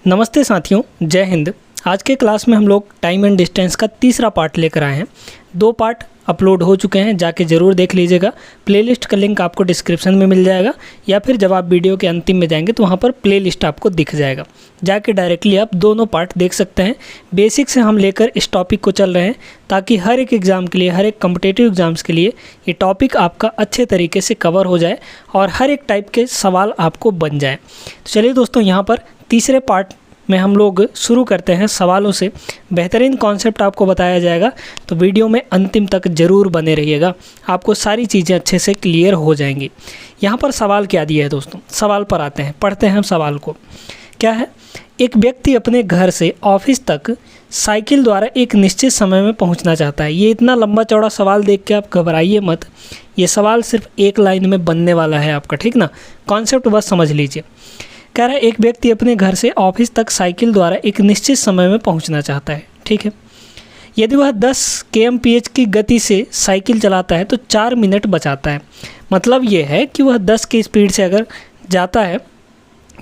नमस्ते साथियों, जय हिंद। आज के क्लास में हम लोग टाइम एंड डिस्टेंस का तीसरा पार्ट लेकर आए हैं। 2 पार्ट अपलोड हो चुके हैं, जाके ज़रूर देख लीजिएगा। प्लेलिस्ट का लिंक आपको डिस्क्रिप्शन में मिल जाएगा या फिर जब आप वीडियो के अंतिम में जाएंगे तो वहाँ पर प्लेलिस्ट आपको दिख जाएगा, जाके डायरेक्टली आप दोनों पार्ट देख सकते हैं। बेसिक से हम लेकर इस टॉपिक को चल रहे हैं ताकि हर एक एग्ज़ाम के लिए, हर एक कॉम्पिटिटिव एग्ज़ाम्स के लिए ये टॉपिक आपका अच्छे तरीके से कवर हो जाए और हर एक टाइप के सवाल आपको बन जाए। तो चलिए दोस्तों, यहाँ पर तीसरे पार्ट में हम लोग शुरू करते हैं सवालों से। बेहतरीन कॉन्सेप्ट आपको बताया जाएगा, तो वीडियो में अंतिम तक ज़रूर बने रहिएगा, आपको सारी चीज़ें अच्छे से क्लियर हो जाएंगी। यहाँ पर सवाल क्या दिया है दोस्तों, सवाल पर आते हैं, पढ़ते हैं हम सवाल को। क्या है? एक व्यक्ति अपने घर से ऑफिस तक साइकिल द्वारा एक निश्चित समय में पहुँचना चाहता है। ये इतना लंबा चौड़ा सवाल देख के आप घबराइए मत, ये सवाल सिर्फ एक लाइन में बनने वाला है आपका, ठीक ना। कॉन्सेप्ट बस समझ लीजिए। कह रहा है एक व्यक्ति अपने घर से ऑफिस तक साइकिल द्वारा एक निश्चित समय में पहुंचना चाहता है, ठीक है। यदि वह 10 kmph की गति से साइकिल चलाता है तो 4 मिनट बचाता है। मतलब ये है कि वह 10 की स्पीड से अगर जाता है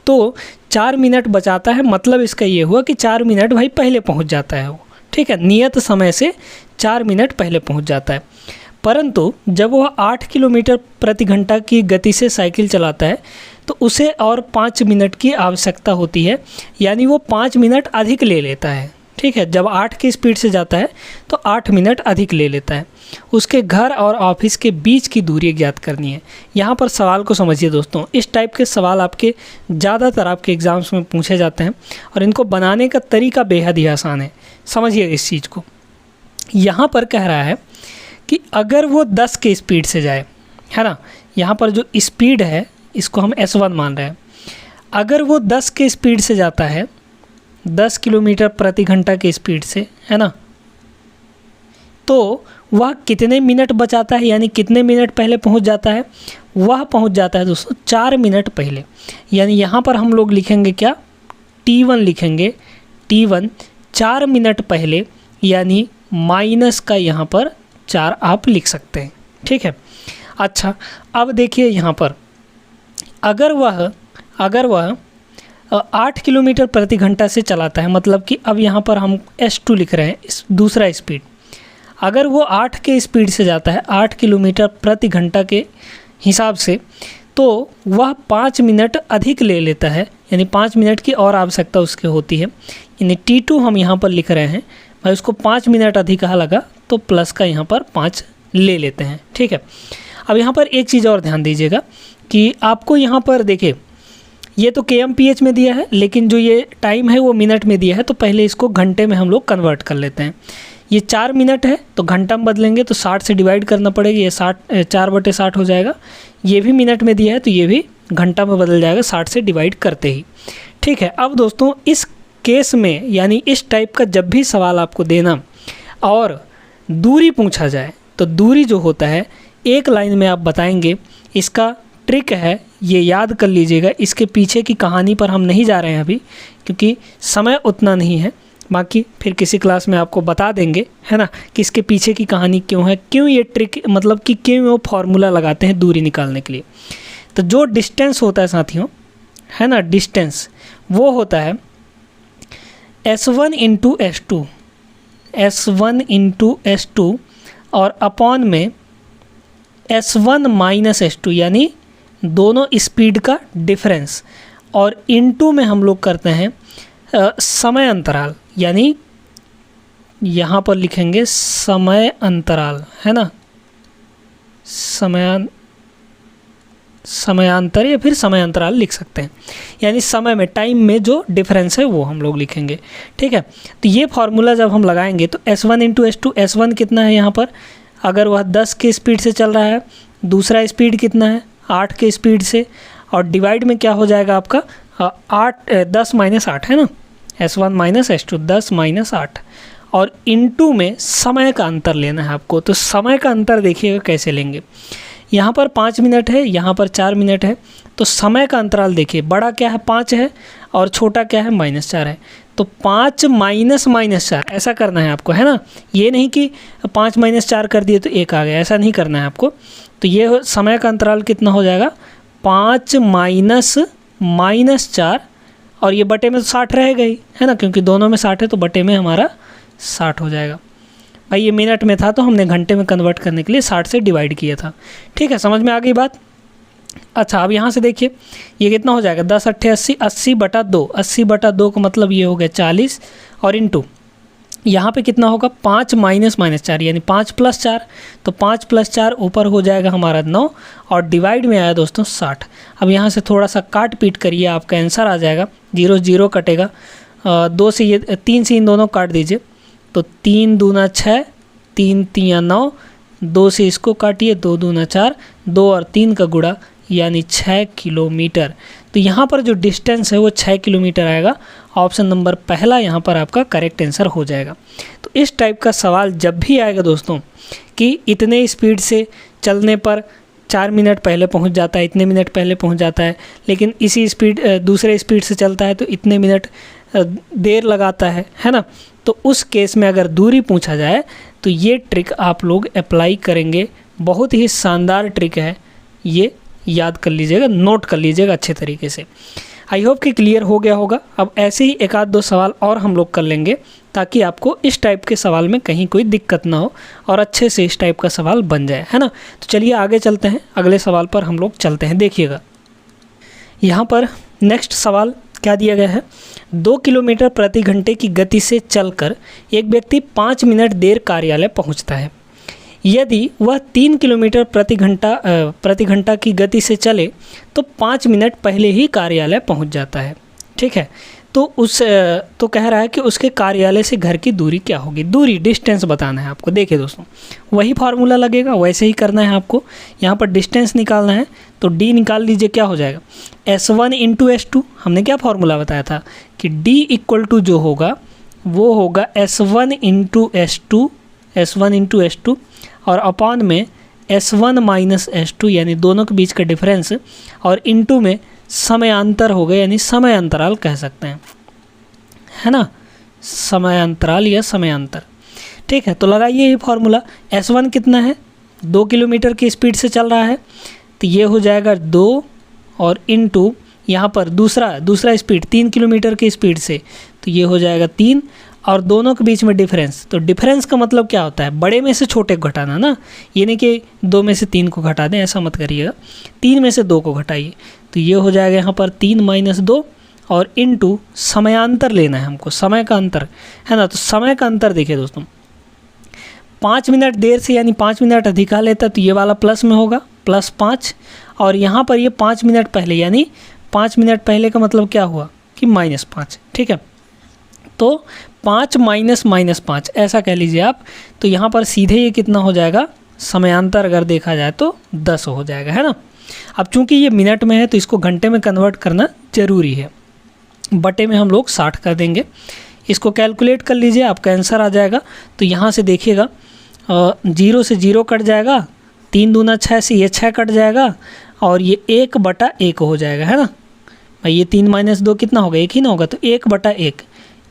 तो 4 मिनट बचाता है। मतलब इसका ये हुआ कि 4 मिनट भाई पहले पहुंच जाता है वो, ठीक है। नियत समय से 4 मिनट पहले पहुंच जाता है। परंतु जब वह 8 किलोमीटर प्रति घंटा की गति से साइकिल चलाता है तो उसे और 5 मिनट की आवश्यकता होती है, यानी वो 5 मिनट अधिक ले लेता है, ठीक है। जब 8 की स्पीड से जाता है तो 8 मिनट अधिक ले लेता है। उसके घर और ऑफिस के बीच की दूरी ज्ञात करनी है। यहाँ पर सवाल को समझिए दोस्तों, इस टाइप के सवाल आपके ज़्यादातर आपके एग्ज़ाम्स में पूछे जाते हैं और इनको बनाने का तरीका बेहद ही आसान है। समझिए इस चीज़ को। यहाँ पर कह रहा है कि अगर वो 10 की स्पीड से जाए, है ना, यहाँ पर जो स्पीड है इसको हम S1 मान रहे हैं। अगर वो 10 के स्पीड से जाता है, 10 किलोमीटर प्रति घंटा की स्पीड से, है ना, तो वह कितने मिनट बचाता है, यानी कितने मिनट पहले पहुंच जाता है? वह पहुंच जाता है दोस्तों 4 मिनट पहले। यानी यहाँ पर हम लोग लिखेंगे क्या? T1 लिखेंगे। T1 4 मिनट पहले, यानी माइनस का यहाँ पर 4 आप लिख सकते हैं, ठीक है। अच्छा, अब देखिए यहाँ पर अगर वह 8 किलोमीटर प्रति घंटा से चलाता है, मतलब कि अब यहाँ पर हम S2 लिख रहे हैं, इस दूसरा स्पीड। अगर वो 8 के स्पीड से जाता है, 8 किलोमीटर प्रति घंटा के हिसाब से, तो वह 5 मिनट अधिक ले लेता है, यानी 5 मिनट की और आवश्यकता उसके होती है। यानी T2 हम यहाँ पर लिख रहे हैं, भाई उसको 5 मिनट अधिक लगा तो प्लस का यहाँ पर 5 ले लेते हैं, ठीक है। अब यहाँ पर एक चीज़ और ध्यान दीजिएगा कि आपको यहाँ पर देखिए, ये तो kmph में दिया है, लेकिन जो ये टाइम है वो मिनट में दिया है, तो पहले इसको घंटे में हम लोग कन्वर्ट कर लेते हैं। ये 4 मिनट है तो घंटा में बदलेंगे तो 60 से डिवाइड करना पड़ेगा, ये 4/60 हो जाएगा। ये भी मिनट में दिया है तो ये भी घंटा में बदल जाएगा 60 से डिवाइड करते ही, ठीक है। अब दोस्तों इस केस में, यानी इस टाइप का जब भी सवाल आपको देना और दूरी पूछा जाए तो दूरी जो होता है एक लाइन में आप बताएंगे। इसका ट्रिक है, ये याद कर लीजिएगा। इसके पीछे की कहानी पर हम नहीं जा रहे हैं अभी, क्योंकि समय उतना नहीं है। बाकी फिर किसी क्लास में आपको बता देंगे, है ना, कि इसके पीछे की कहानी क्यों है, क्यों ये ट्रिक, मतलब कि क्यों वो फार्मूला लगाते हैं दूरी निकालने के लिए। तो जो डिस्टेंस होता है साथियों, है ना, डिस्टेंस वो होता है S1 into S2, S1 into S2 और अपॉन में S1 माइनस S2, यानी दोनों स्पीड का डिफरेंस, और इनटू में हम लोग करते हैं समय अंतराल, यानी यहाँ पर लिखेंगे समय अंतराल, है ना, समयांतर या फिर समय अंतराल लिख सकते हैं। यानी समय में, टाइम में जो डिफरेंस है वो हम लोग लिखेंगे, ठीक है। तो ये फार्मूला जब हम लगाएंगे तो S1 इंटू S2, S1 कितना है यहाँ पर, अगर वह 10 के स्पीड से चल रहा है, दूसरा स्पीड कितना है 8 के स्पीड से, और डिवाइड में क्या हो जाएगा आपका 10 माइनस 8, है ना, S1 माइनस S2, 10 माइनस 8, और इनटू में समय का अंतर लेना है आपको। तो समय का अंतर देखिएगा कैसे लेंगे। यहाँ पर 5 मिनट है, यहाँ पर 4 मिनट है, तो समय का अंतराल देखिए, बड़ा क्या है 5 है और छोटा क्या है -4 है। तो 5 माइनस -4 ऐसा करना है आपको, है ना। ये नहीं कि 5 - 4 कर दिए तो 1 आ गया, ऐसा नहीं करना है आपको। तो ये समय का अंतराल कितना हो जाएगा, 5 - -4 और ये बटे में तो 60 रहेगा ही, है ना, क्योंकि दोनों में 60 है तो बटे में हमारा 60 हो जाएगा। भाई ये मिनट में था तो हमने घंटे में कन्वर्ट करने के लिए 60 से डिवाइड किया था। ठीक है, समझ में आ गई बात। अच्छा, अब यहाँ से देखिए ये कितना हो जाएगा, 10 अट्ठे 80, 80/2, 80/2 का मतलब ये हो गया 40, और इंटू यहाँ पे कितना होगा 5 - 4 यानी 5 + 4, तो 5 + 4 ऊपर हो जाएगा हमारा 9, और डिवाइड में आया दोस्तों 60। अब यहाँ से थोड़ा सा काट पीट करिए, आपका आंसर आ जाएगा, 0 0 कटेगा, 2 से ये 3 से इन दोनों काट दीजिए, तो 3 दूना 6, 3 3 9, 2 से इसको काटिए, 2 दूना 4, 2 और 3 का गुणा यानी 6 किलोमीटर। तो यहाँ पर जो डिस्टेंस है वो 6 किलोमीटर आएगा। ऑप्शन नंबर पहला यहाँ पर आपका करेक्ट आंसर हो जाएगा। तो इस टाइप का सवाल जब भी आएगा दोस्तों कि इतने स्पीड से चलने पर 4 मिनट पहले पहुँच जाता है, इतने मिनट पहले पहुँच जाता है, लेकिन इसी स्पीड दूसरे स्पीड से चलता है तो इतने मिनट देर लगाता है ना, तो उस केस में अगर दूरी पूछा जाए तो ये ट्रिक आप लोग अप्लाई करेंगे। बहुत ही शानदार ट्रिक है, ये याद कर लीजिएगा, नोट कर लीजिएगा अच्छे तरीके से। आई होप कि क्लियर हो गया होगा। अब ऐसे ही एक आध दो सवाल और हम लोग कर लेंगे ताकि आपको इस टाइप के सवाल में कहीं कोई दिक्कत ना हो और अच्छे से इस टाइप का सवाल बन जाए, है ना। तो चलिए आगे चलते हैं, अगले सवाल पर हम लोग चलते हैं। देखिएगा यहाँ पर नेक्स्ट सवाल क्या दिया गया है, 2 किलोमीटर प्रति घंटे की गति से चलकर एक व्यक्ति 5 मिनट देर कार्यालय पहुँचता है। यदि वह 3 किलोमीटर प्रति घंटा की गति से चले तो 5 मिनट पहले ही कार्यालय पहुंच जाता है। ठीक है, तो कह रहा है कि उसके कार्यालय से घर की दूरी क्या होगी। दूरी, डिस्टेंस बताना है आपको। देखिए दोस्तों, वही फार्मूला लगेगा, वैसे ही करना है आपको। यहाँ पर डिस्टेंस निकालना है तो D निकाल लीजिए, क्या हो जाएगा S1 × S2। हमने क्या फार्मूला बताया था कि D = जो होगा वो होगा S1 × S2 और अपॉन में S1 - S2 यानी दोनों के बीच का डिफरेंस, और इनटू में समयांतर हो गया यानी समय अंतराल कह सकते हैं, है ना, समय अंतराल या समयांतर। ठीक है, तो लगाइए ये फार्मूला। S1 कितना है, 2 किलोमीटर की स्पीड से चल रहा है तो ये हो जाएगा 2, और इनटू यहाँ पर दूसरा स्पीड 3 किलोमीटर की स्पीड से, तो ये हो जाएगा 3, और दोनों के बीच में डिफरेंस। तो डिफरेंस का मतलब क्या होता है, बड़े में से छोटे को घटाना ना, ये नहीं कि 2 में से 3 को घटा दें, ऐसा मत करिएगा, 3 में से 2 को घटाइए। तो ये हो जाएगा यहाँ पर 3 - 2, और इनटू समयांतर लेना है हमको, समय का अंतर, है ना। तो समय का अंतर देखिए दोस्तों, 5 मिनट देर से यानी 5 मिनट अधिका लेता तो ये वाला प्लस में होगा, +5, और यहाँ पर ये 5 मिनट पहले यानी 5 मिनट पहले का मतलब क्या हुआ कि -5। ठीक है, तो 5 - -5 ऐसा कह लीजिए आप। तो यहाँ पर सीधे ये कितना हो जाएगा, समयांतर अगर देखा जाए तो 10 हो जाएगा, है ना। अब चूंकि ये मिनट में है तो इसको घंटे में कन्वर्ट करना ज़रूरी है, बटे में हम लोग 60 कर देंगे। इसको कैलकुलेट कर लीजिए, आपका आंसर आ जाएगा। तो यहाँ से देखिएगा 0 से 0 कट जाएगा, 3 दूना 6 से ये 6 कट जाएगा, और ये 1/1 हो जाएगा, है ना भाई। ये 3 - 2 कितना होगा, 1 ही ना होगा, तो 1/1,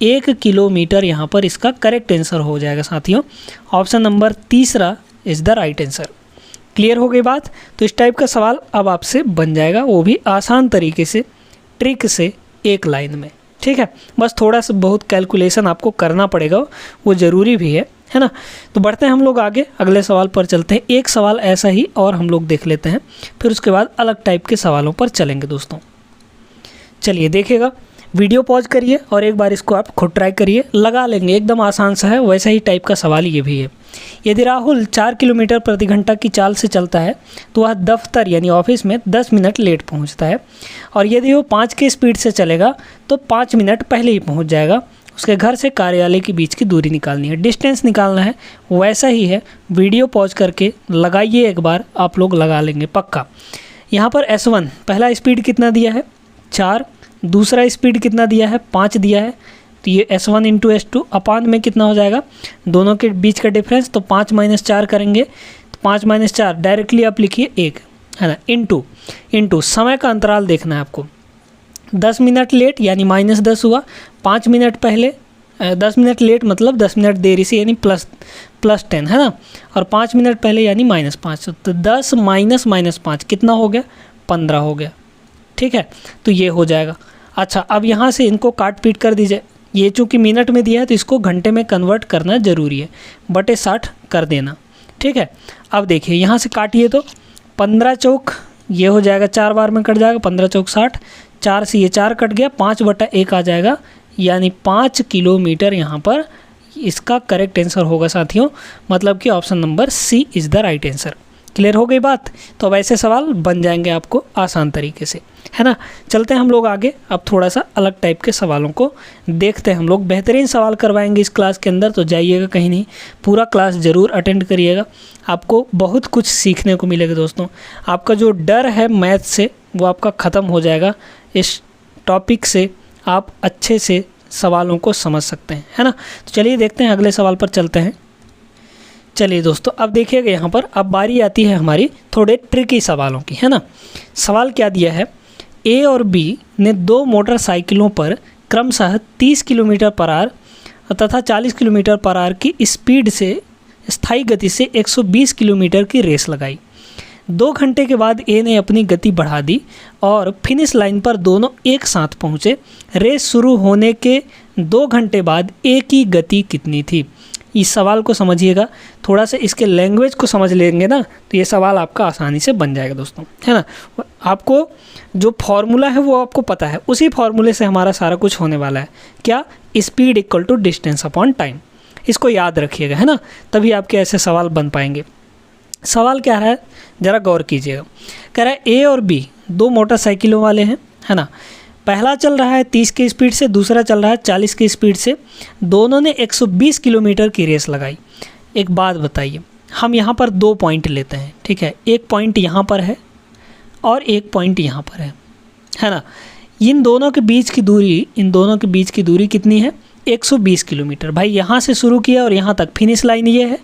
1 किलोमीटर यहाँ पर इसका करेक्ट आंसर हो जाएगा साथियों। ऑप्शन नंबर तीसरा is the right answer. Clear हो गई बात। तो इस टाइप का सवाल अब आपसे बन जाएगा, वो भी आसान तरीके से, ट्रिक से, एक लाइन में। ठीक है, बस थोड़ा सा बहुत कैलकुलेशन आपको करना पड़ेगा, वो ज़रूरी भी है ना। तो बढ़ते हैं हम लोग आगे, अगले सवाल पर चलते हैं। एक सवाल ऐसा ही और हम लोग देख लेते हैं, फिर उसके बाद अलग टाइप के सवालों पर चलेंगे दोस्तों। चलिए देखिएगा, वीडियो पॉज करिए और एक बार इसको आप खुद ट्राई करिए, लगा लेंगे, एकदम आसान सा है। वैसा ही टाइप का सवाल ये भी है। यदि राहुल 4 किलोमीटर प्रति घंटा की चाल से चलता है तो वह दफ्तर यानी ऑफिस में 10 मिनट लेट पहुंचता है, और यदि वो 5 की स्पीड से चलेगा तो 5 मिनट पहले ही पहुंच जाएगा। उसके घर से कार्यालय के बीच की दूरी निकालनी है, डिस्टेंस निकालना है। वैसा ही है, वीडियो पॉज करके लगाइए एक बार, आप लोग लगा लेंगे पक्का। यहाँ पर S1 पहला स्पीड कितना दिया है, 4, दूसरा स्पीड कितना दिया है, 5 दिया है। तो ये S1 × S2 अपान में कितना हो जाएगा, दोनों के बीच का डिफरेंस, तो 5 - 4 करेंगे, तो 5 - 4 डायरेक्टली आप लिखिए 1, है ना, इनटू समय का अंतराल देखना है आपको। 10 मिनट लेट यानी -10 हुआ, 5 मिनट पहले 10 मिनट लेट मतलब 10 मिनट देरी से यानी +10, है ना, और 5 मिनट पहले यानी -5, तो 10 - -5 कितना हो गया, 15 हो गया। ठीक है, तो ये हो जाएगा। अच्छा, अब यहाँ से इनको काट पीट कर दीजिए। ये चूँकि मिनट में दिया है तो इसको घंटे में कन्वर्ट करना ज़रूरी है, बटे 60 कर देना, ठीक है। अब देखिए यहाँ से काटिए तो 15 चौक ये हो जाएगा, 4 बार में कट जाएगा, 15 चौक 60, 4 से ये 4 कट गया, 5/1 आ जाएगा, यानी 5 किलोमीटर यहाँ पर इसका करेक्ट आंसर होगा साथियों। मतलब कि option number C is the right answer. Clear हो गई बात? तो अब ऐसे सवाल बन जाएंगे आपको आसान तरीके से, है ना। चलते हैं हम लोग आगे, अब थोड़ा सा अलग टाइप के सवालों को देखते हैं हम लोग। बेहतरीन सवाल करवाएंगे इस क्लास के अंदर, तो जाइएगा कहीं नहीं, पूरा क्लास ज़रूर अटेंड करिएगा, आपको बहुत कुछ सीखने को मिलेगा दोस्तों। आपका जो डर है मैथ से वो आपका ख़त्म हो जाएगा, इस टॉपिक से आप अच्छे से सवालों को समझ सकते हैं, है ना। तो चलिए देखते हैं, अगले सवाल पर चलते हैं। चलिए दोस्तों, अब देखिएगा यहाँ पर अब बारी आती है हमारी थोड़े ट्रिकी सवालों की, है ना। सवाल क्या दिया है, ए और बी ने 2 मोटरसाइकिलों पर क्रमशः 30 किलोमीटर पर आवर तथा 40 किलोमीटर पर आवर की स्पीड से स्थायी गति से 120 किलोमीटर की रेस लगाई। 2 घंटे के बाद ए ने अपनी गति बढ़ा दी और फिनिश लाइन पर दोनों एक साथ पहुँचे। रेस शुरू होने के 2 घंटे बाद ए की गति कितनी थी? इस सवाल को समझिएगा, थोड़ा सा इसके लैंग्वेज को समझ लेंगे ना तो ये सवाल आपका आसानी से बन जाएगा दोस्तों, है ना। आपको जो फॉर्मूला है वो आपको पता है, उसी फॉर्मूले से हमारा सारा कुछ होने वाला है। क्या? Speed equal to distance upon time. इसको याद रखिएगा, है ना, तभी आपके ऐसे सवाल बन पाएंगे। सवाल क्या है ज़रा गौर कीजिएगा। कह रहा है ए और बी 2 मोटरसाइकिलों वाले हैं, है ना। पहला चल रहा है 30 की स्पीड से, दूसरा चल रहा है 40 की स्पीड से। दोनों ने 120 किलोमीटर की रेस लगाई। एक बात बताइए, हम यहाँ पर 2 पॉइंट लेते हैं, ठीक है। एक पॉइंट यहाँ पर है और एक पॉइंट यहाँ पर है ना। इन दोनों के बीच की दूरी कितनी है? 120 किलोमीटर। भाई यहाँ से शुरू किया और यहाँ तक फिनिश लाइन ये है,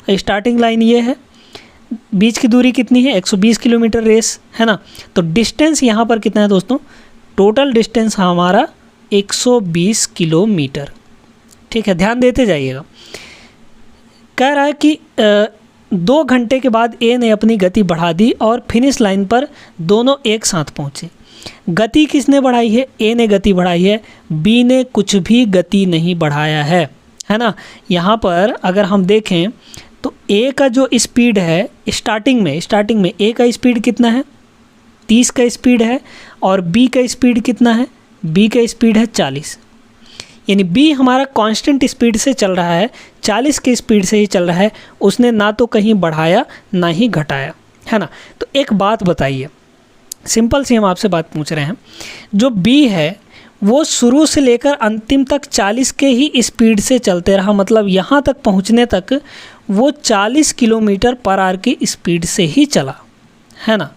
स्टार्टिंग लाइन ये है, बीच की दूरी कितनी है? 120 किलोमीटर रेस, है ना। तो डिस्टेंस यहाँ पर कितना है दोस्तों? टोटल डिस्टेंस हमारा 120 किलोमीटर, ठीक है, ध्यान देते जाइएगा। कह रहा है कि 2 घंटे के बाद ए ने अपनी गति बढ़ा दी और फिनिश लाइन पर दोनों एक साथ पहुँचे। गति किसने बढ़ाई है? ए ने गति बढ़ाई है, बी ने कुछ भी गति नहीं बढ़ाया है ना। यहाँ पर अगर हम देखें तो ए का जो स्पीड है स्टार्टिंग में ए का स्पीड कितना है? 30 का स्पीड है और बी का स्पीड कितना है? बी का स्पीड है 40, यानी बी हमारा कांस्टेंट स्पीड से चल रहा है, 40 के स्पीड से ही चल रहा है। उसने ना तो कहीं बढ़ाया ना ही घटाया, है ना। तो एक बात बताइए, सिंपल सी हम आपसे बात पूछ रहे हैं, जो बी है वो शुरू से लेकर अंतिम तक 40 के ही स्पीड से चलते रहा, मतलब यहाँ तक पहुँचने तक वो 40 किलोमीटर पर आवर की स्पीड से ही चला, है ना।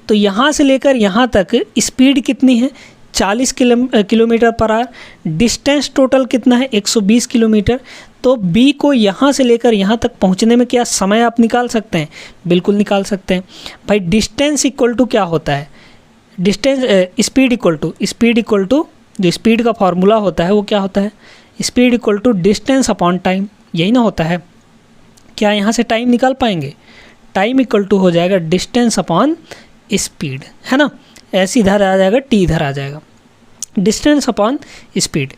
तो यहाँ से लेकर यहाँ तक स्पीड कितनी है? 40 kilometre per hour. Distance total कितना है? 120 किलोमीटर। तो बी को यहाँ से लेकर यहाँ तक पहुँचने में क्या समय आप निकाल सकते हैं? बिल्कुल निकाल सकते हैं। भाई डिस्टेंस इक्वल टू क्या होता है? स्पीड इक्वल टू जो स्पीड का फॉर्मूला होता है वो क्या होता है? Speed equal to distance upon time, यही ना होता है। क्या यहाँ से टाइम निकाल पाएंगे? टाइम इक्वल टू हो जाएगा डिस्टेंस अपॉन स्पीड, है ना। ऐसे इधर आ जाएगा, टी इधर आ जाएगा, डिस्टेंस अपॉन स्पीड।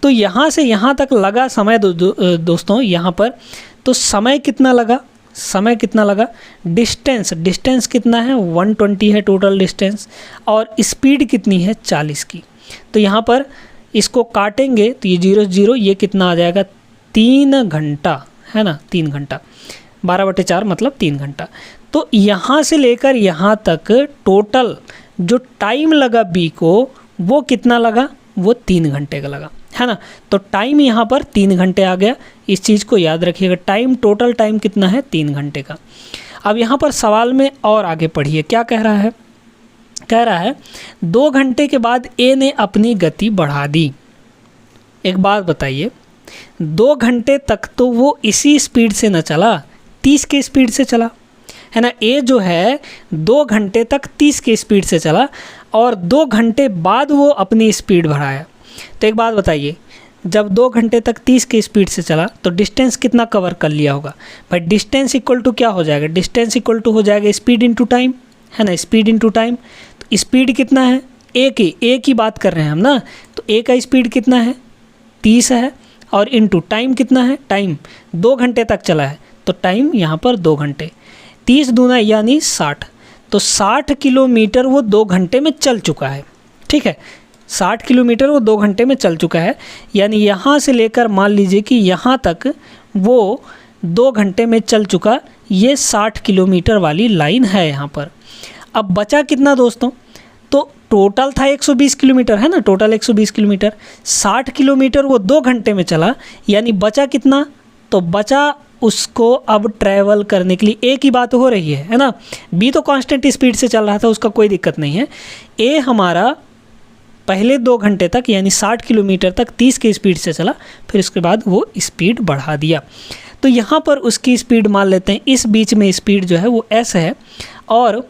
तो यहाँ से यहाँ तक लगा समय दोस्तों यहाँ पर, तो समय कितना लगा? डिस्टेंस कितना है? 120 है टोटल डिस्टेंस, और स्पीड कितनी है? 40 की। तो यहाँ पर इसको काटेंगे तो ये 0 0, ये कितना आ जाएगा? 3 घंटा, है ना। 3 घंटा, 12/4 मतलब 3 घंटा। तो यहाँ से लेकर यहाँ तक टोटल जो टाइम लगा बी को वो कितना लगा? वो 3 घंटे का लगा, है ना। तो टाइम यहाँ पर 3 घंटे आ गया, इस चीज़ को याद रखिएगा। टोटल टाइम कितना है? 3 घंटे का। अब यहाँ पर सवाल में और आगे पढ़िए, क्या कह रहा है? कह रहा है 2 घंटे के बाद ए ने अपनी गति बढ़ा दी। एक बात बताइए, 2 घंटे तक तो वो इसी स्पीड से न चला, 30 के स्पीड से चला, है ना। ए जो है 2 घंटे तक 30 के स्पीड से चला और 2 घंटे बाद वो अपनी स्पीड बढ़ाया। तो एक बात बताइए, जब 2 घंटे तक 30 के स्पीड से चला तो डिस्टेंस कितना कवर कर लिया होगा? भाई डिस्टेंस इक्वल टू क्या हो जाएगा? डिस्टेंस इक्वल टू हो जाएगा स्पीड इनटू टाइम, है ना। स्पीड इनटू टाइम, तो स्पीड कितना है? ए की बात कर रहे हैं हम ना, तो ए का स्पीड कितना है 30 है, और इनटू टाइम कितना है, टाइम 2 घंटे तक चला है, तो टाइम यहाँ पर 2 घंटे, 30 दूना यानी 60, तो 60 किलोमीटर वो 2 घंटे में चल चुका है। ठीक है, 60 किलोमीटर वो 2 घंटे में चल चुका है, यानी यहाँ से लेकर मान लीजिए कि यहाँ तक वो 2 घंटे में चल चुका, ये 60 किलोमीटर वाली लाइन है यहाँ पर। अब बचा कितना दोस्तों, तो टोटल था 120 किलोमीटर है ना, टोटल 120 किलोमीटर, 60 किलोमीटर वो 2 घंटे में चला, यानी बचा कितना, तो बचा उसको अब ट्रैवल करने के लिए, ए की बात हो रही है ना, बी तो कांस्टेंट स्पीड से चल रहा था, उसका कोई दिक्कत नहीं है। ए हमारा पहले 2 घंटे तक यानी 60 किलोमीटर तक 30 की स्पीड से चला, फिर उसके बाद वो स्पीड बढ़ा दिया, तो यहाँ पर उसकी स्पीड मान लेते हैं, इस बीच में स्पीड जो है वो s है, और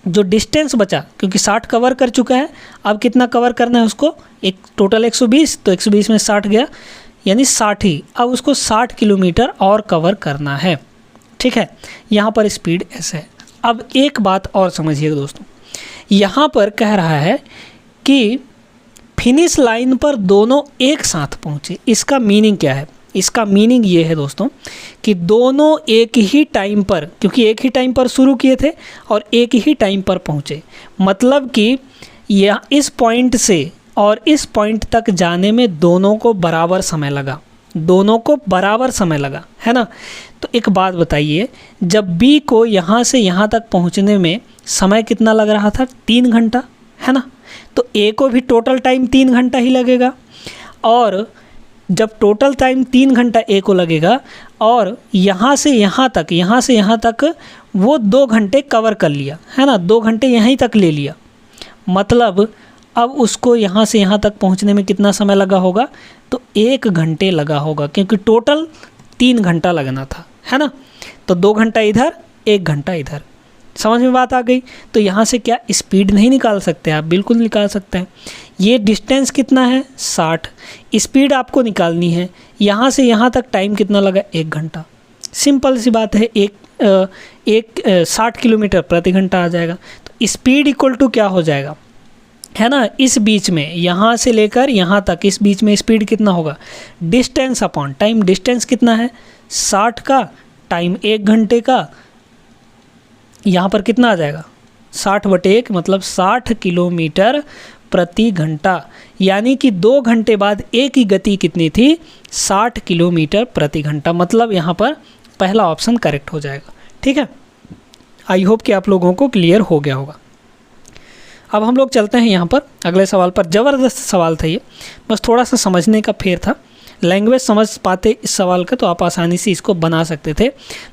जो डिस्टेंस बचा क्योंकि 60 कवर कर चुका है, अब कितना कवर करना है उसको, एक टोटल 120, तो 120 में 60 गया यानी 60 ही, अब उसको 60 किलोमीटर और कवर करना है। ठीक है, यहाँ पर स्पीड s है। अब एक बात और समझिएगा दोस्तों, यहाँ पर कह रहा है कि फिनिश लाइन पर दोनों एक साथ पहुँचे, इसका मीनिंग क्या है, इसका मीनिंग ये है दोस्तों कि दोनों एक ही टाइम पर, क्योंकि एक ही टाइम पर शुरू किए थे और एक ही टाइम पर पहुँचे, मतलब कि यह इस पॉइंट से और इस पॉइंट तक जाने में दोनों को बराबर समय लगा, दोनों को बराबर समय लगा, है ना। तो एक बात बताइए, जब बी को यहाँ से यहाँ तक पहुँचने में समय कितना लग रहा था, 3 घंटा, है ना, तो ए को भी टोटल टाइम 3 घंटा ही लगेगा, और जब टोटल टाइम 3 घंटा ए को लगेगा और यहाँ से यहाँ तक वो 2 घंटे कवर कर लिया, है ना, 2 घंटे यहीं तक ले लिया, मतलब अब उसको यहाँ से यहाँ तक पहुँचने में कितना समय लगा होगा, तो 1 घंटे लगा होगा, क्योंकि टोटल 3 घंटा लगना था, है ना, तो 2 घंटा इधर 1 घंटा इधर, समझ में बात आ गई। तो यहाँ से क्या स्पीड नहीं निकाल सकते आप, बिल्कुल निकाल सकते हैं। ये डिस्टेंस कितना है 60, स्पीड आपको निकालनी है, यहाँ से यहाँ तक टाइम कितना लगा 1 घंटा, सिंपल सी बात है, 60 किलोमीटर प्रति घंटा आ जाएगा। तो स्पीड इक्वल टू क्या हो जाएगा, है ना, इस बीच में यहाँ से लेकर यहाँ तक इस बीच में स्पीड कितना होगा, डिस्टेंस अपॉन टाइम, डिस्टेंस कितना है 60 का, टाइम 1 घंटे का, यहाँ पर कितना आ जाएगा 60/1 मतलब 60 किलोमीटर प्रति घंटा, यानी कि 2 घंटे बाद ए की गति कितनी थी 60 किलोमीटर प्रति घंटा, मतलब यहाँ पर पहला ऑप्शन करेक्ट हो जाएगा। ठीक है, आई होप कि आप लोगों को क्लियर हो गया होगा। अब हम लोग चलते हैं यहाँ पर अगले सवाल पर। ज़बरदस्त सवाल था ये, बस थोड़ा सा समझने का फेर था, लैंग्वेज समझ पाते इस सवाल का तो आप आसानी से इसको बना सकते थे।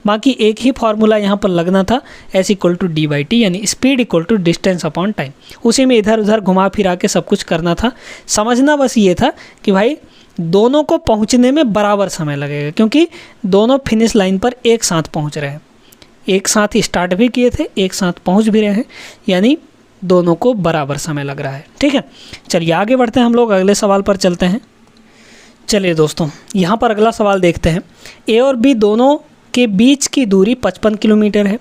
बाकी एक ही फार्मूला यहाँ पर लगना था, S = d/t यानी स्पीड = डिस्टेंस अपॉन टाइम, उसी में इधर उधर घुमा फिरा के सब कुछ करना था। समझना बस ये था कि भाई दोनों को पहुँचने में बराबर समय लगेगा, क्योंकि दोनों फिनिश लाइन पर एक साथ पहुँच रहे हैं, एक साथ स्टार्ट भी किए थे, एक साथ पहुँच भी रहे हैं, यानी दोनों को बराबर समय लग रहा है। ठीक है, चलिए आगे बढ़ते हैं, हम लोग अगले सवाल पर चलते हैं। चलिए दोस्तों, यहाँ पर अगला सवाल देखते हैं। ए और बी दोनों के बीच की दूरी 55 किलोमीटर है।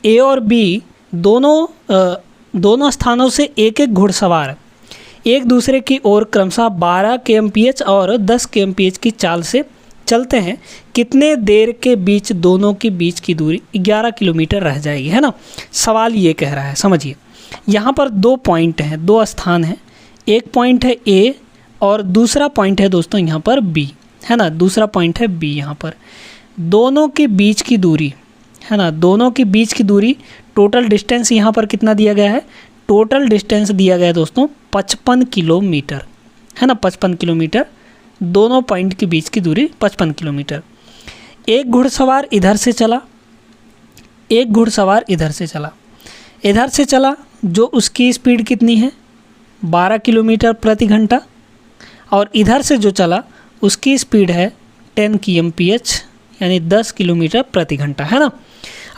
ए और बी दोनों स्थानों से एक एक घुड़सवार एक दूसरे की ओर क्रमशः 12 kmph और 10 kmph की चाल से चलते हैं। कितने देर के बीच दोनों के बीच की दूरी 11 किलोमीटर रह जाएगी, है ना। सवाल ये कह रहा है, समझिए, यहाँ पर 2 पॉइंट हैं, 2 स्थान हैं, एक पॉइंट है ए और दूसरा पॉइंट है दोस्तों यहाँ पर बी, है ना, दूसरा पॉइंट है बी। यहाँ पर दोनों के बीच की दूरी, है ना, दोनों के बीच की दूरी, टोटल डिस्टेंस यहाँ पर कितना दिया गया है, टोटल डिस्टेंस दिया गया है दोस्तों 55 किलोमीटर, है ना, 55 किलोमीटर, दोनों पॉइंट के बीच की दूरी 55 किलोमीटर। एक घुड़सवार इधर से चला, एक घुड़सवार इधर से चला, इधर से चला, जो उसकी स्पीड कितनी है 12 किलोमीटर प्रति घंटा, और इधर से जो चला उसकी स्पीड है 10 kmph यानी 10 किलोमीटर प्रति घंटा, है ना।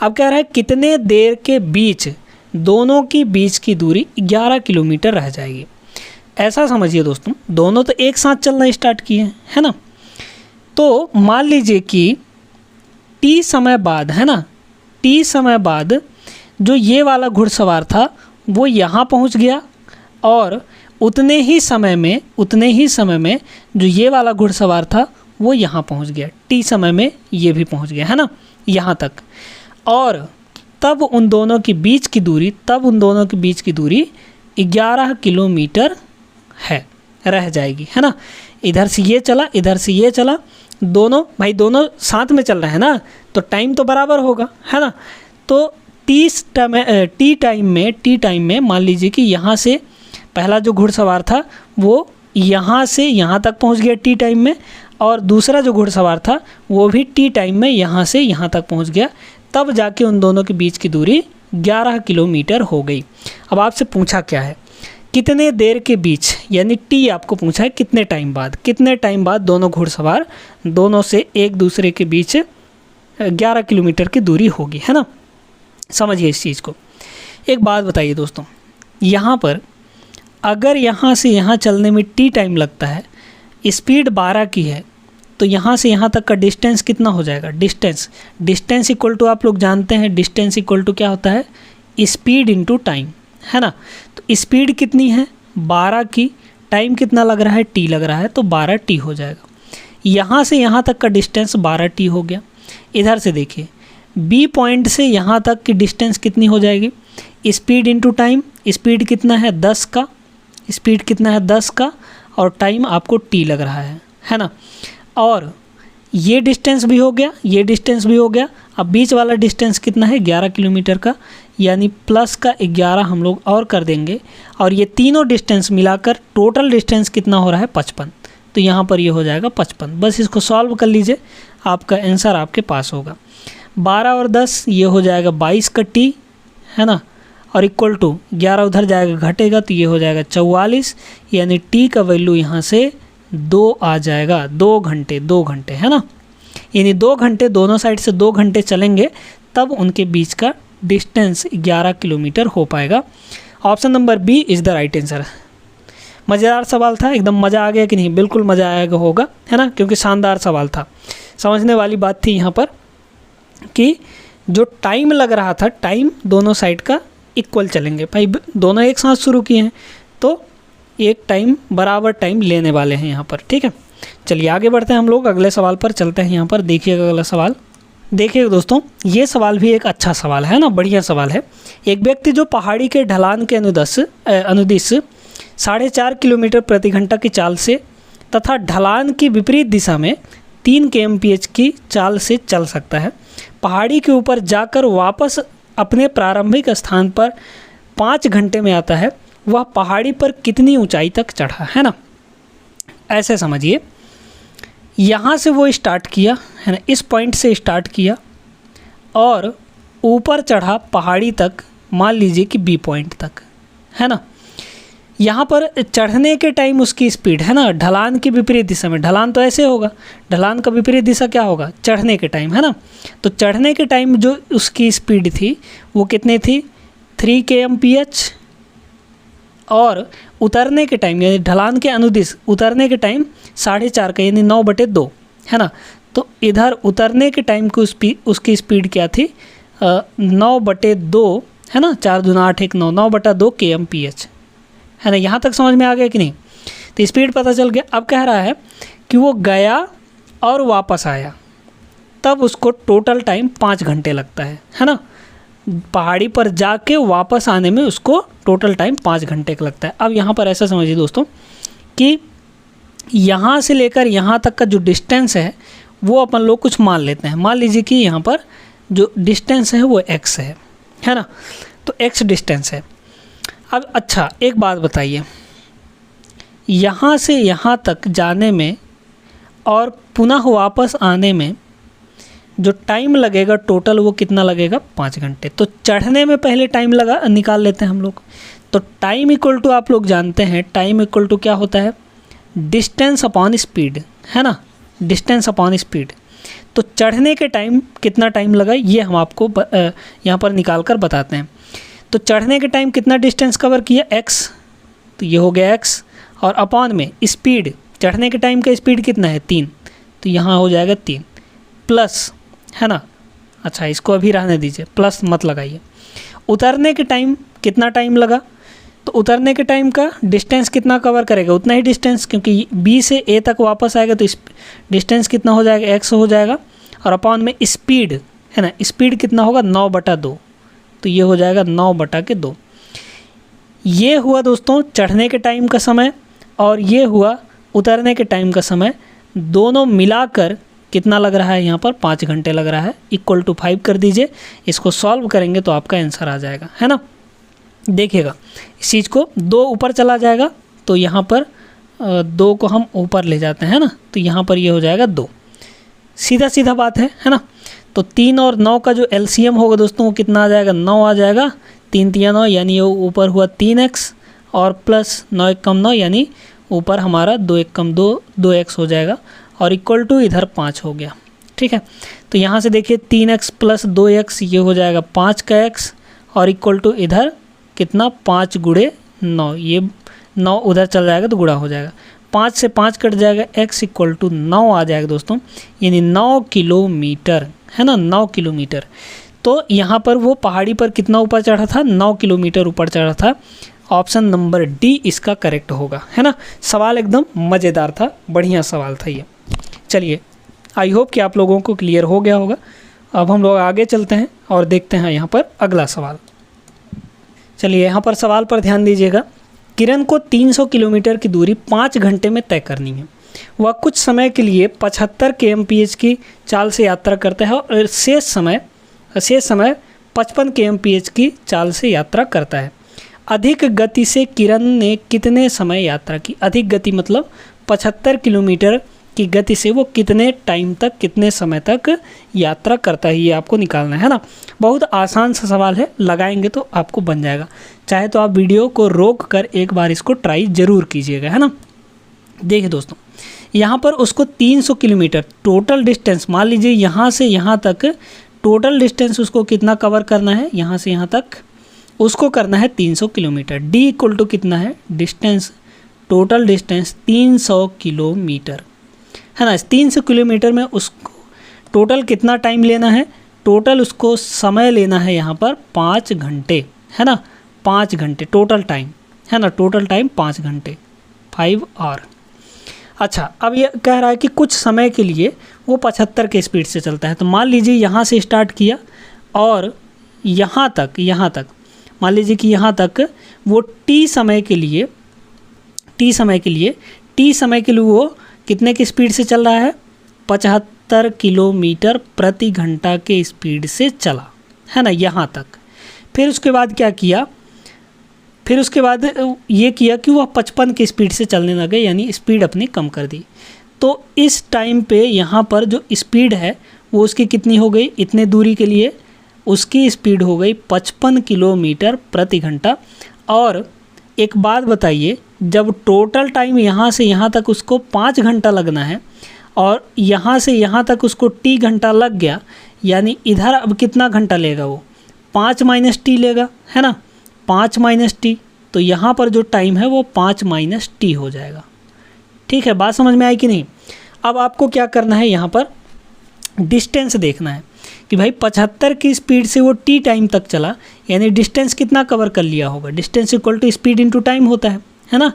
अब कह रहा है कितने देर के बीच दोनों की बीच की दूरी 11 किलोमीटर रह जाएगी। ऐसा समझिए दोस्तों, दोनों तो एक साथ चलना स्टार्ट किए हैं, है ना, तो मान लीजिए कि टी समय बाद, है ना, टी समय बाद जो ये वाला घुड़सवार था वो यहाँ पहुँच गया और उतने ही समय में जो ये वाला घुड़सवार था वो यहाँ पहुँच गया, टी समय में ये भी पहुँच गया, है ना, यहाँ तक। और तब उन दोनों के बीच की दूरी 11 किलोमीटर रह जाएगी, है ना। इधर से ये चला, दोनों साथ में चल रहे हैं ना, तो टाइम तो बराबर होगा, है ना। तो टी टाइम में मान लीजिए कि यहाँ से पहला जो घुड़सवार था वो यहाँ से यहाँ तक पहुँच गया टी टाइम में, और दूसरा जो घुड़सवार था वो भी टी टाइम में यहाँ से यहाँ तक पहुँच गया। तब जाके उन दोनों के बीच की दूरी 11 किलोमीटर हो गई। अब आपसे पूछा क्या है, कितने देर के बीच, यानी टी आपको पूछा है कितने टाइम बाद दोनों घुड़सवार दोनों से एक दूसरे के बीच 11 किलोमीटर की दूरी होगी, है ना। समझिए इस चीज़ को। एक बात बताइए दोस्तों, यहाँ पर अगर यहाँ से यहाँ चलने में टी टाइम लगता है, स्पीड 12 की है, तो यहाँ से यहाँ तक का डिस्टेंस कितना हो जाएगा। डिस्टेंस इक्वल टू, आप लोग जानते हैं डिस्टेंस इक्वल टू क्या होता है, स्पीड इनटू टाइम, है ना। तो स्पीड कितनी है 12 की, टाइम कितना लग रहा है टी लग रहा है, तो 12 टी हो जाएगा। यहाँ से यहाँ तक का डिस्टेंस 12 टी हो गया। इधर से देखिए बी पॉइंट से यहाँ तक की डिस्टेंस कितनी हो जाएगी, स्पीड इनटू टाइम। स्पीड कितना है 10 का, और टाइम आपको टी लग रहा है ना। और ये डिस्टेंस भी हो गया, अब बीच वाला डिस्टेंस कितना है 11 किलोमीटर का, यानी प्लस का 11 हम लोग और कर देंगे, और ये तीनों डिस्टेंस मिलाकर टोटल डिस्टेंस कितना हो रहा है 55। तो यहाँ पर ये हो जाएगा 55। बस इसको सॉल्व कर लीजिए, आपका आंसर आपके पास होगा। 12 और 10 ये हो जाएगा 22 का टी, है ना, और इक्वल टू 11 उधर जाएगा घटेगा, तो ये हो जाएगा 44, यानी टी का वैल्यू यहाँ से 2 आ जाएगा। 2 घंटे, है ना, यानी 2 घंटे दोनों साइड से 2 घंटे चलेंगे, तब उनके बीच का डिस्टेंस 11 किलोमीटर हो पाएगा। Option number B is the right answer. मज़ेदार सवाल था, एकदम मज़ा आ गया कि नहीं, बिल्कुल मज़ा आएगा होगा, है ना, क्योंकि शानदार सवाल था। समझने वाली बात थी यहाँ पर कि जो टाइम लग रहा था, टाइम दोनों साइड का इक्वल चलेंगे। भाई दोनों एक साथ शुरू किए हैं, तो एक टाइम बराबर टाइम लेने वाले हैं यहाँ पर, ठीक है। चलिए आगे बढ़ते हैं हम लोग, अगले सवाल पर चलते हैं। यहाँ पर देखिएगा अगला सवाल। देखिए दोस्तों, ये सवाल भी एक अच्छा सवाल है ना, बढ़िया सवाल है। एक व्यक्ति जो पहाड़ी के ढलान के अनुदिश 4.5 किलोमीटर प्रति घंटा की चाल से तथा ढलान की विपरीत दिशा में 3 kmph की चाल से चल सकता है, पहाड़ी के ऊपर जाकर वापस अपने प्रारंभिक स्थान पर 5 घंटे में आता है, वह पहाड़ी पर कितनी ऊंचाई तक चढ़ा, है ना। ऐसे समझिए, यहाँ से वो स्टार्ट किया, है ना, इस पॉइंट से स्टार्ट किया और ऊपर चढ़ा पहाड़ी तक, मान लीजिए कि बी पॉइंट तक, है ना। यहाँ पर चढ़ने के टाइम उसकी स्पीड, है ना, ढलान की विपरीत दिशा में, ढलान तो ऐसे होगा, ढलान का विपरीत दिशा क्या होगा, चढ़ने के टाइम, है ना। तो चढ़ने के टाइम जो उसकी स्पीड थी वो कितनी थी 3 kmph, और उतरने के टाइम यानी ढलान के अनुदिश उतरने के टाइम 4.5 का, यानी 9/2, है ना। तो इधर उतरने के टाइम की उसकी स्पीड क्या थी 9/2, है ना, 4 दूना 8 1 9, 9/2 kmph, है ना। यहाँ तक समझ में आ गया कि नहीं, तो स्पीड पता चल गया। अब कह रहा है कि वो गया और वापस आया, तब उसको टोटल टाइम 5 घंटे लगता है ना। पहाड़ी पर जाके वापस आने में उसको टोटल टाइम 5 घंटे का लगता है। अब यहाँ पर ऐसा समझिए दोस्तों कि यहाँ से लेकर यहाँ तक का जो डिस्टेंस है वो अपन लोग कुछ मान लेते हैं। मान लीजिए कि यहाँ पर जो डिस्टेंस है वो x है ना, तो x डिस्टेंस है। अब अच्छा एक बात बताइए, यहाँ से यहाँ तक जाने में और पुनः वापस आने में जो टाइम लगेगा टोटल वो कितना लगेगा 5 घंटे। तो चढ़ने में पहले टाइम निकाल लेते हैं हम लोग। तो टाइम इक्वल टू आप लोग जानते हैं, टाइम इक्वल टू क्या होता है, डिस्टेंस अपॉन स्पीड, है ना, डिस्टेंस अपॉन स्पीड। तो चढ़ने के टाइम कितना टाइम लगा ये हम आपको यहाँ पर निकाल कर बताते हैं। तो चढ़ने के टाइम कितना डिस्टेंस कवर किया x, तो ये हो गया x, और अपॉन में स्पीड, चढ़ने के टाइम का स्पीड कितना है 3, तो यहाँ हो जाएगा 3 प्लस, है ना। अच्छा इसको अभी रहने दीजिए, प्लस मत लगाइए। उतरने के टाइम कितना टाइम लगा, तो उतरने के टाइम का डिस्टेंस कितना कवर करेगा, उतना ही डिस्टेंस, क्योंकि बी से ए तक वापस आएगा तो इस डिस्टेंस कितना हो जाएगा, एक्स हो जाएगा। और अपॉन में स्पीड है ना, स्पीड कितना होगा 9/2, तो ये हो जाएगा 9/2। ये हुआ दोस्तों चढ़ने के टाइम का समय और ये हुआ उतरने के टाइम का समय, दोनों मिलाकर कितना लग रहा है यहाँ पर 5 घंटे लग रहा है, इक्वल टू 5 कर दीजिए। इसको सॉल्व करेंगे तो आपका आंसर आ जाएगा, है ना। देखिएगा इस चीज़ को 2 ऊपर चला जाएगा तो यहाँ पर 2 को हम ऊपर ले जाते हैं ना, तो यहाँ पर ये हो जाएगा 2, सीधा सीधा बात है ना। तो 3 और 9 का जो एलसीएम होगा दोस्तों वो कितना आ जाएगा, 9 आ जाएगा। 3 3 9 यानी ये ऊपर हुआ 3x और प्लस 9 1 कम 9 यानी ऊपर हमारा 2 1 कम 2 2x हो जाएगा और इक्वल टू इधर 5 हो गया। ठीक है, तो यहाँ से देखिए 3x प्लस 2x ये हो जाएगा 5 का x और इक्वल टू इधर कितना 5 गुणे 9, ये 9 उधर चल जाएगा तो गुणा हो जाएगा, 5 से 5 कट जाएगा, x इक्वल टू 9 आ जाएगा दोस्तों, यानी 9 किलोमीटर, है ना, 9 किलोमीटर। तो यहाँ पर वो पहाड़ी पर कितना ऊपर चढ़ा था, 9 किलोमीटर ऊपर चढ़ा था। ऑप्शन नंबर डी इसका करेक्ट होगा, है ना। सवाल एकदम मज़ेदार था, बढ़िया सवाल था ये। चलिए, आई होप कि आप लोगों को क्लियर हो गया होगा। अब हम लोग आगे चलते हैं और देखते हैं यहाँ पर अगला सवाल। चलिए यहाँ पर सवाल पर ध्यान दीजिएगा। किरण को 300 किलोमीटर की दूरी 5 घंटे में तय करनी है। वह कुछ समय के लिए 75 kmph की चाल से यात्रा करता है और शेष समय 55 kmph की चाल से यात्रा करता है। अधिक गति से किरण ने कितने समय यात्रा की? अधिक गति मतलब 75 किलोमीटर की गति से वो कितने टाइम तक, कितने समय तक यात्रा करता है, ये आपको निकालना है ना। बहुत आसान सा सवाल है, लगाएंगे तो आपको बन जाएगा। चाहे तो आप वीडियो को रोक कर एक बार इसको ट्राई ज़रूर कीजिएगा, है ना। देखिए दोस्तों, यहाँ पर उसको 300 किलोमीटर टोटल डिस्टेंस, मान लीजिए यहाँ से यहाँ तक टोटल डिस्टेंस उसको कितना कवर करना है, यहाँ से यहाँ तक उसको करना है 300 किलोमीटर। डी इक्वल टू कितना है, डिस्टेंस, टोटल डिस्टेंस 300 किलोमीटर, है ना। 300 किलोमीटर में उसको टोटल कितना टाइम लेना है, टोटल उसको समय लेना है यहाँ पर 5 घंटे, है ना, 5 घंटे टोटल टाइम, है ना, टोटल टाइम 5 घंटे, 5 आवर। अच्छा, अब ये कह रहा है कि कुछ समय के लिए वो 75 के स्पीड से चलता है। तो मान लीजिए यहाँ से स्टार्ट किया और यहाँ तक मान लीजिए कि यहाँ तक वो टी समय के लिए वो कितने की स्पीड से चल रहा है, 75 किलोमीटर प्रति घंटा के स्पीड से चला, है ना, यहाँ तक। फिर उसके बाद क्या किया, फिर उसके बाद ये किया कि वह 55 की स्पीड से चलने लगे, यानी स्पीड अपनी कम कर दी। तो इस टाइम पे यहाँ पर जो स्पीड है वो उसकी कितनी हो गई, इतने दूरी के लिए उसकी स्पीड हो गई 55 किलोमीटर प्रति घंटा। और एक बात बताइए, जब टोटल टाइम यहाँ से यहाँ तक उसको 5 घंटा लगना है और यहाँ से यहाँ तक उसको टी घंटा लग गया, यानी इधर अब कितना घंटा लेगा वो, 5 माइनस टी लेगा, है ना, 5 माइनस टी। तो यहाँ पर जो टाइम है वो 5 माइनस टी हो जाएगा। ठीक है, बात समझ में आई कि नहीं। अब आपको क्या करना है, यहाँ पर डिस्टेंस देखना है कि भाई 75 की स्पीड से वो टी टाइम तक चला, यानी डिस्टेंस कितना कवर कर लिया होगा। Distance equal to speed into time होता है ना।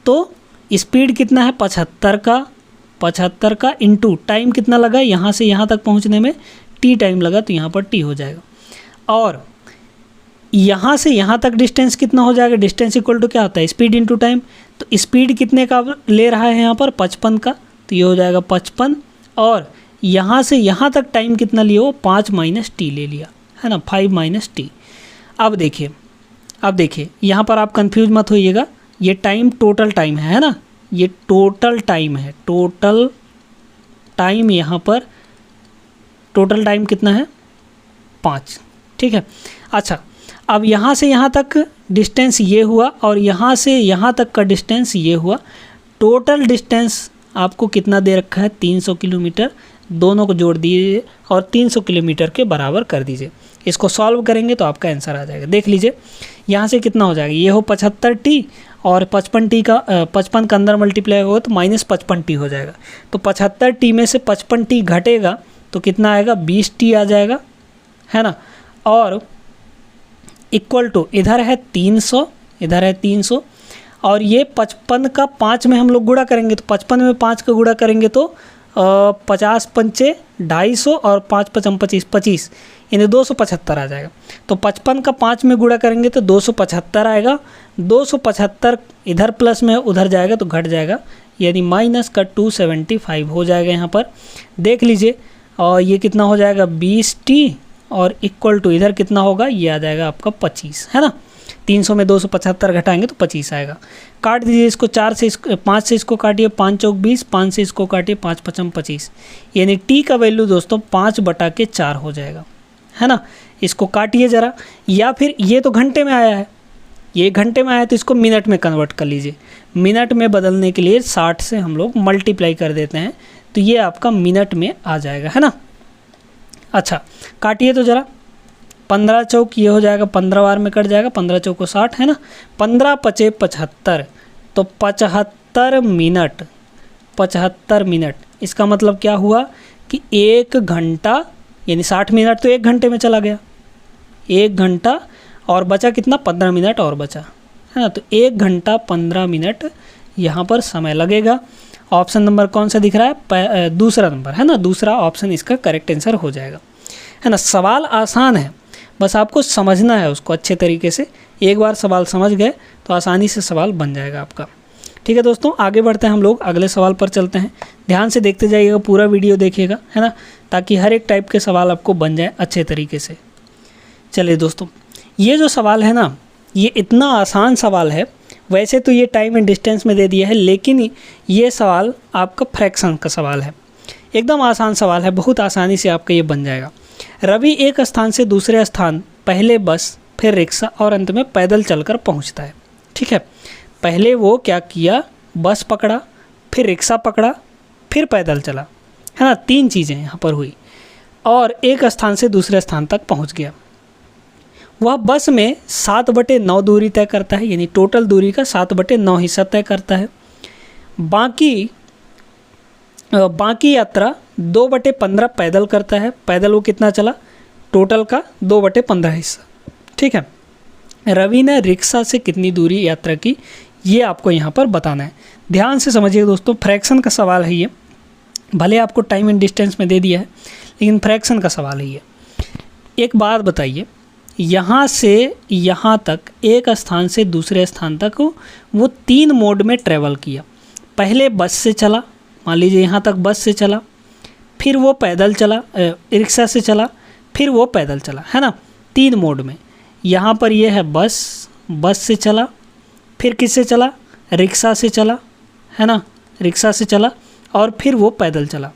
तो स्पीड कितना है 75 का इनटू टाइम कितना लगा, यहाँ से यहाँ तक पहुँचने में टी टाइम लगा, तो यहाँ पर टी हो जाएगा। और यहाँ से यहाँ तक डिस्टेंस कितना हो जाएगा, डिस्टेंस इक्वल टू क्या होता है, स्पीड इनटू टाइम। तो स्पीड कितने का ले रहा है यहाँ पर, 55 का, तो ये हो जाएगा 55। और यहाँ से यहाँ तक टाइम कितना लिया, वो 5 माइनस टी ले लिया, है ना, 5 माइनस टी। अब देखिए यहाँ पर आप कंफ्यूज मत होइएगा, ये टाइम टोटल टाइम है ना, ये टोटल टाइम है। टोटल टाइम यहाँ पर टोटल टाइम कितना है, 5। ठीक है, अच्छा, अब यहाँ से यहाँ तक डिस्टेंस ये हुआ और यहाँ से यहाँ तक का डिस्टेंस ये हुआ। टोटल डिस्टेंस आपको कितना दे रखा है, 300 किलोमीटर। दोनों को जोड़ दीजिए और 300 किलोमीटर के बराबर कर दीजिए। इसको सॉल्व करेंगे तो आपका आंसर आ जाएगा। देख लीजिए यहाँ से कितना हो जाएगा, ये हो 75t और 55t का 55 का अंदर मल्टीप्लाई होगा तो माइनस 55t हो जाएगा। तो 75t में से 55t घटेगा तो कितना आएगा, 20t आ जाएगा, है ना। और इक्वल टू इधर है 300, इधर है 300, और ये 55 का 5 में हम लोग गुणा करेंगे, तो 55 में 5 का गुणा करेंगे तो 50 पंचे 250 और 5 पचम 25 25, यानी 275 आ जाएगा। तो 55 का 5 में गुणा करेंगे तो 275 आएगा। 275 इधर प्लस में उधर जाएगा तो घट जाएगा, यानी माइनस का 275 हो जाएगा। यहाँ पर देख लीजिए, और ये कितना हो जाएगा 20t, और इक्वल टू इधर कितना होगा, ये आ जाएगा आपका 25, है ना। 300 में 275 घटाएंगे तो 25 आएगा। काट दीजिए इसको, 4 से 5 से इसको काटिए, 5 चौक 20, 5 से इसको काटिए, 5 पचम 25, यानी t का वैल्यू दोस्तों 5/4 हो जाएगा, है ना। इसको काटिए ज़रा, या फिर ये तो घंटे में आया है, ये घंटे में आया तो इसको मिनट में कन्वर्ट कर लीजिए। मिनट में बदलने के लिए 60 से हम लोग मल्टीप्लाई कर देते हैं, तो ये आपका मिनट में आ जाएगा, है ना। अच्छा काटिए तो ज़रा, 15 चौक ये हो जाएगा, 15 बार में कट जाएगा, 15 चौक 60, है ना। 15 पचे 75, तो 75 मिनट, 75 मिनट। इसका मतलब क्या हुआ कि 1 घंटा, यानी 60 मिनट तो 1 घंटे में चला गया, 1 घंटा और बचा कितना, 15 मिनट और बचा, है ना। तो 1 घंटा 15 मिनट यहाँ पर समय लगेगा। ऑप्शन नंबर कौन सा दिख रहा है, दूसरा नंबर, है ना। दूसरा ऑप्शन इसका करेक्ट आंसर हो जाएगा, है ना। सवाल आसान है, बस आपको समझना है उसको अच्छे तरीके से। एक बार सवाल समझ गए तो आसानी से सवाल बन जाएगा आपका। ठीक है दोस्तों, आगे बढ़ते हैं हम लोग, अगले सवाल पर चलते हैं। ध्यान से देखते जाइएगा, पूरा वीडियो देखिएगा, है ना, ताकि हर एक टाइप के सवाल आपको बन जाए अच्छे तरीके से। चलिए दोस्तों, ये जो सवाल है ना, ये इतना आसान सवाल है। वैसे तो ये टाइम एंड डिस्टेंस में दे दिया है, लेकिन ये सवाल आपका फ्रैक्शन का सवाल है। एकदम आसान सवाल है, बहुत आसानी से आपका ये बन जाएगा। रवि एक स्थान से दूसरे स्थान पहले बस, फिर रिक्शा और अंत में पैदल चलकर पहुंचता है। ठीक है, पहले वो क्या किया, बस पकड़ा, फिर रिक्शा पकड़ा, फिर पैदल चला, है ना। 3 चीज़ें यहाँ पर हुई, और एक स्थान से दूसरे स्थान तक पहुँच गया। वह बस में 7/9 दूरी तय करता है, यानी टोटल दूरी का 7/9 हिस्सा तय करता है। बाकी यात्रा 2/15 पैदल करता है। पैदल वो कितना चला, टोटल का 2/15 हिस्सा। ठीक है, रवि ने रिक्शा से कितनी दूरी यात्रा की, ये आपको यहाँ पर बताना है। ध्यान से समझिए दोस्तों, फ्रैक्शन का सवाल है ये। भले आपको टाइम एंड डिस्टेंस में दे दिया है, लेकिन फ्रैक्शन का सवाल है ये। एक बात बताइए, यहाँ से यहाँ तक, एक स्थान से दूसरे स्थान तक वो 3 मोड में ट्रैवल किया। पहले बस से चला, मान लीजिए यहाँ तक बस से चला, फिर वो पैदल चला, रिक्शा से चला, फिर वो पैदल चला, है ना। 3 मोड में। यहाँ पर ये है बस, बस से चला, फिर किससे चला, रिक्शा से चला, है ना, रिक्शा से चला, और फिर वो पैदल चला,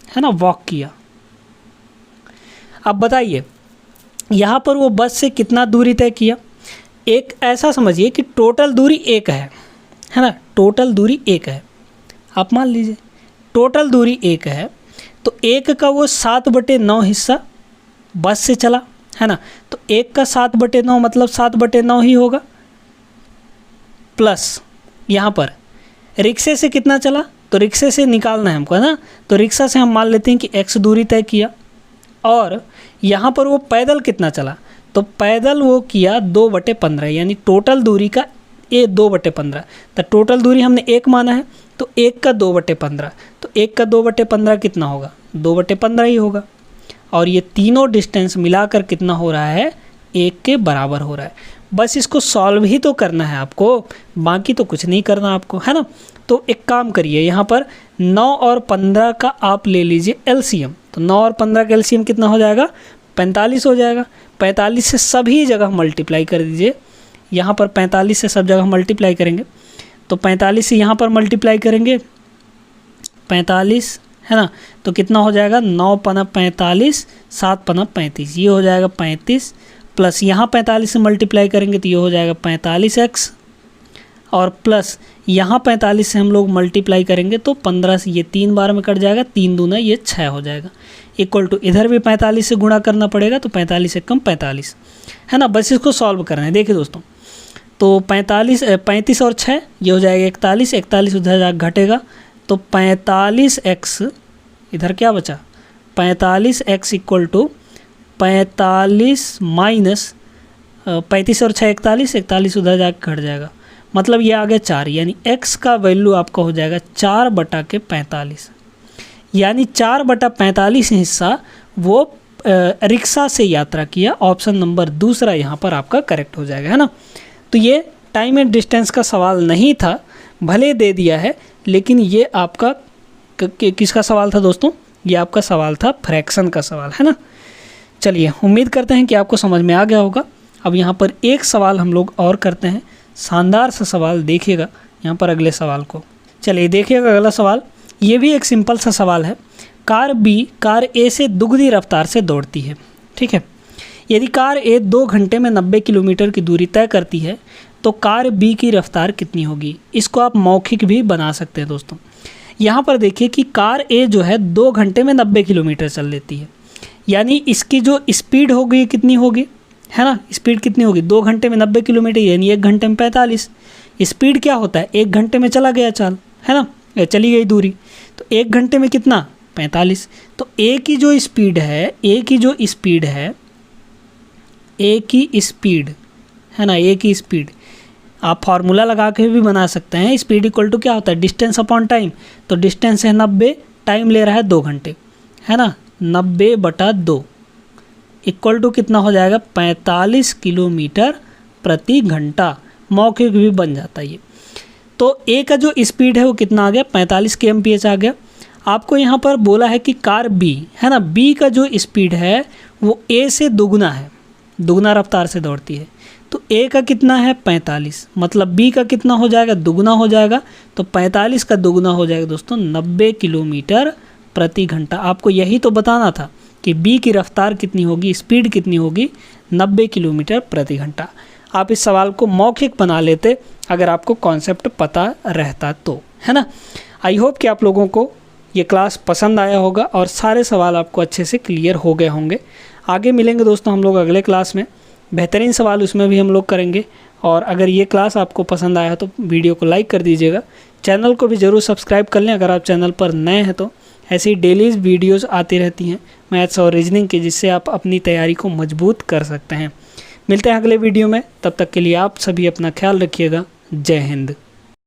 है ना, वॉक किया। अब बताइए, यहाँ पर वो बस से कितना दूरी तय किया। एक ऐसा समझिए कि टोटल दूरी 1 है ना, टोटल दूरी 1 है। आप मान लीजिए टोटल दूरी 1 है, तो 1 का वो 7/9 हिस्सा बस से चला, है ना। तो 1 का 7/9 मतलब 7/9 ही होगा, प्लस यहाँ पर रिक्शे से कितना चला, तो रिक्शे से निकालना है हमको, है ना। तो रिक्शा से हम मान लेते हैं कि x दूरी तय किया, और यहाँ पर वो पैदल कितना चला, तो पैदल वो किया 2/15, यानी टोटल दूरी का 2/15। तो टोटल दूरी हमने 1 माना है, तो 1 का 2/15, तो 1 का 2/15 कितना होगा, 2/15 ही होगा। और ये तीनों डिस्टेंस मिलाकर कितना हो रहा है, 1 के बराबर हो रहा है। बस इसको सॉल्व ही तो करना है आपको, बाकी तो कुछ नहीं करना आपको, है ना। तो एक काम करिए, यहाँ पर 9 और 15 का आप ले लीजिए एलसीएम। तो 9 और 15 का एलसीएम कितना हो जाएगा, 45 हो जाएगा। 45 से सभी जगह मल्टीप्लाई कर दीजिए। यहाँ पर 45 से सब जगह मल्टीप्लाई करेंगे, तो 45 से यहाँ पर मल्टीप्लाई करेंगे 45, है ना। तो कितना हो जाएगा, 9 पना 45, 7 पना 35, ये हो जाएगा 35, प्लस यहाँ 45 से मल्टीप्लाई करेंगे तो ये हो जाएगा 45x, और प्लस यहाँ 45 से हम लोग मल्टीप्लाई करेंगे तो 15 से ये 3 बार में कट जाएगा, 3 दूना ये 6 हो जाएगा, इक्वल टू इधर भी 45 से गुणा करना पड़ेगा, तो 45 से कम 45, है ना। बस इसको सॉल्व करना है। देखिए दोस्तों, तो 35 और 6 ये हो जाएगा 41, 41 उधर जाकर घटेगा, तो 45x इधर क्या बचा, 45x इक्वल टू 45 माइनस 35 और 6 41, 41 उधर जाके घट जाएगा, मतलब ये आ गया 4, यानी x का वैल्यू आपका हो जाएगा 4/45, यानी 4/45 हिस्सा वो रिक्शा से यात्रा किया। ऑप्शन नंबर दूसरा यहाँ पर आपका करेक्ट हो जाएगा, है ना। तो ये टाइम एंड डिस्टेंस का सवाल नहीं था, भले दे दिया है, लेकिन ये आपका किसका सवाल था दोस्तों, ये आपका सवाल था फ्रैक्शन का सवाल, है ना। चलिए, उम्मीद करते हैं कि आपको समझ में आ गया होगा। अब यहाँ पर एक सवाल हम लोग और करते हैं, शानदार सा सवाल, देखिएगा यहाँ पर अगले सवाल को। चलिए देखिएगा अगला सवाल, ये भी एक सिंपल सा सवाल है। कार बी कार ए से दुगनी रफ्तार से दौड़ती है, ठीक है। यदि कार ए 2 घंटे में 90 किलोमीटर की दूरी तय करती है तो कार बी की रफ्तार कितनी होगी। इसको आप मौखिक भी बना सकते हैं दोस्तों। यहाँ पर देखिए कि कार ए जो है 2 घंटे में 90 किलोमीटर चल लेती है, यानी इसकी जो स्पीड होगी कितनी होगी, है ना। स्पीड कितनी होगी, 2 घंटे में 90 किलोमीटर, यानी 1 घंटे में 45। स्पीड क्या होता है, 1 घंटे में चला गया चाल, है ना, चली गई दूरी, तो 1 घंटे में कितना, 45। तो ए की जो स्पीड है, ए की स्पीड है ना, ए की स्पीड आप फार्मूला लगा के भी बना सकते हैं। स्पीड इक्वल टू क्या होता है, डिस्टेंस अपॉन टाइम। तो डिस्टेंस है 90, टाइम ले रहा है 2 घंटे, है ना। 90/2 इक्वल टू कितना हो जाएगा, 45 किलोमीटर प्रति घंटा। मौखिक भी बन जाता है ये। तो ए का जो स्पीड है वो कितना आ गया, 45 kmph आ गया। आपको यहाँ पर बोला है कि कार बी, है ना, बी का जो स्पीड है वो ए से दुगना है, दुगना रफ्तार से दौड़ती है। तो ए का कितना है, 45, मतलब बी का कितना हो जाएगा, दुगना हो जाएगा। तो 45 का दुगना हो जाएगा दोस्तों 90 किलोमीटर प्रति घंटा। आपको यही तो बताना था कि बी की रफ्तार कितनी होगी, स्पीड कितनी होगी, 90 किलोमीटर प्रति घंटा। आप इस सवाल को मौखिक बना लेते अगर आपको कॉन्सेप्ट पता रहता तो, है ना। आई होप कि आप लोगों को ये क्लास पसंद आया होगा और सारे सवाल आपको अच्छे से क्लियर हो गए होंगे। आगे मिलेंगे दोस्तों हम लोग अगले क्लास में, बेहतरीन सवाल उसमें भी हम लोग करेंगे। और अगर ये क्लास आपको पसंद आया तो वीडियो को लाइक कर दीजिएगा, चैनल को भी ज़रूर सब्सक्राइब कर लें अगर आप चैनल पर नए हैं तो। ऐसी डेली वीडियोज़ आती रहती हैं मैथ्स और रीजनिंग की, जिससे आप अपनी तैयारी को मजबूत कर सकते हैं। मिलते हैं अगले वीडियो में, तब तक के लिए आप सभी अपना ख्याल रखिएगा। जय हिंद।